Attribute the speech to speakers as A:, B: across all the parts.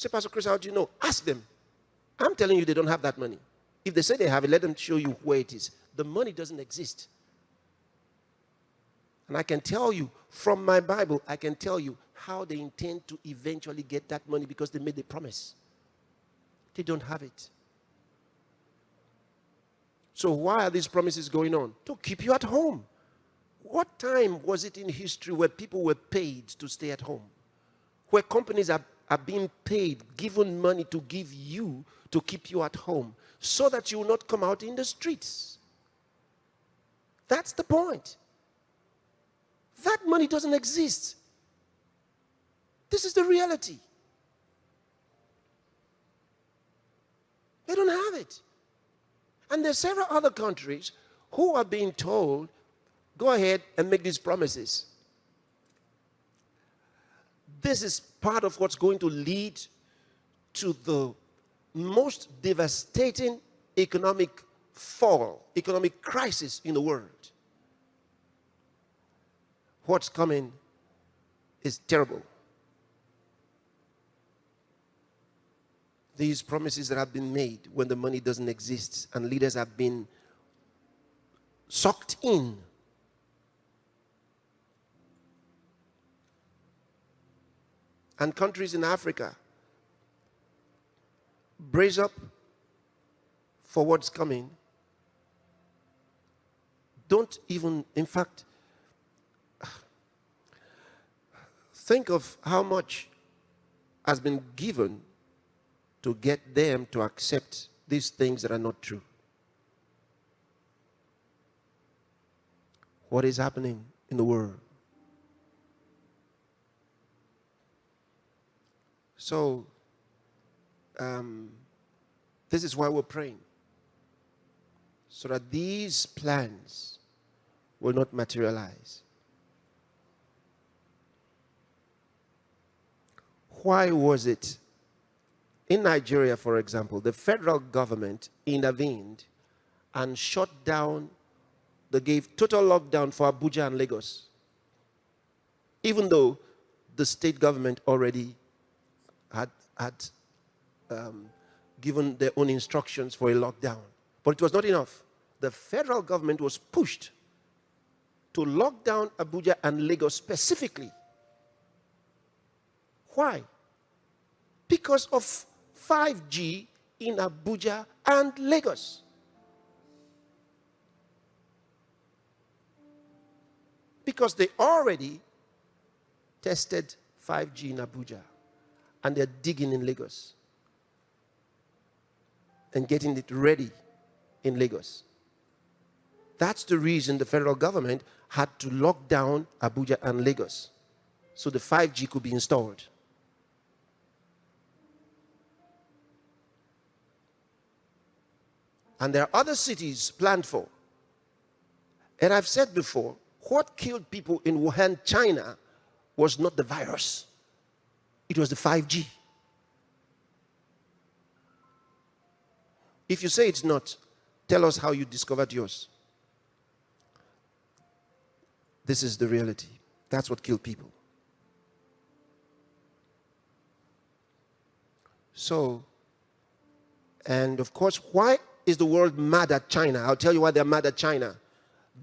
A: Say, Pastor Chris, how do you know? Ask them. I'm telling you they don't have that money. If they say they have it, let them show you where it is. The money doesn't exist. And I can tell you, from my Bible, I can tell you how they intend to eventually get that money because they made a promise. They don't have it. So why are these promises going on? To keep you at home. What time was it in history where people were paid to stay at home? Where companies are being paid, given money to give you, to keep you at home, so that you will not come out in the streets. That's the point. That money doesn't exist. This is the reality. They don't have it. And there are several other countries who are being told, go ahead and make these promises. This is part of what's going to lead to the most devastating economic fall, economic crisis in the world. What's coming is terrible. These promises that have been made when the money doesn't exist and leaders have been sucked in. And countries in Africa brace up for what's coming. Don't even, in fact, think of how much has been given to get them to accept these things that are not true. What is happening in the world? So, this is why we're praying. So that these plans will not materialize. Why was it? In Nigeria, for example, the federal government intervened and shut down, they gave total lockdown for Abuja and Lagos, even though the state government already had given their own instructions for a lockdown. But it was not enough. The federal government was pushed to lock down Abuja and Lagos specifically. Why? Because of 5G in Abuja and Lagos. Because they already tested 5G in Abuja and they're digging in Lagos and getting it ready in Lagos. That's the reason the federal government had to lock down Abuja and Lagos so the 5G could be installed. And there are other cities planned for. And I've said before, what killed people in Wuhan, China, was not the virus. It was the 5G. If you say it's not, tell us how you discovered yours. This is the reality. That's what killed people. So, and of course, why is the world mad at China? I'll tell you why they're mad at China.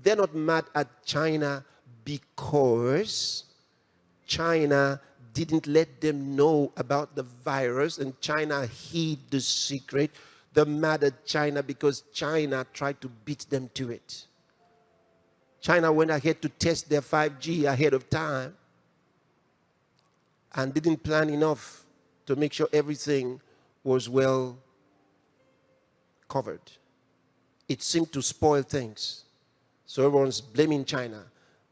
A: They're not mad at China because China didn't let them know about the virus and China hid the secret. They're mad at China because China tried to beat them to it. China went ahead to test their 5G ahead of time and didn't plan enough to make sure everything was well covered. It seemed to spoil things. So everyone's blaming China.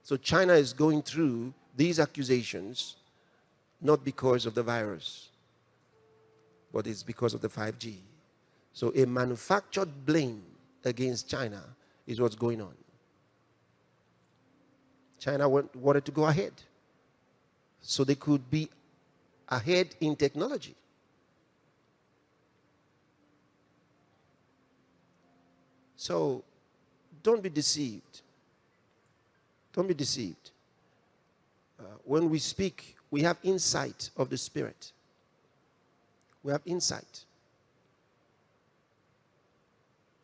A: So China is going through these accusations not because of the virus, but it's because of the 5G. So a manufactured blame against China is what's going on. China wanted to go ahead so they could be ahead in technology. So don't be deceived. Don't be deceived. When we speak, we have insight of the Spirit. We have insight.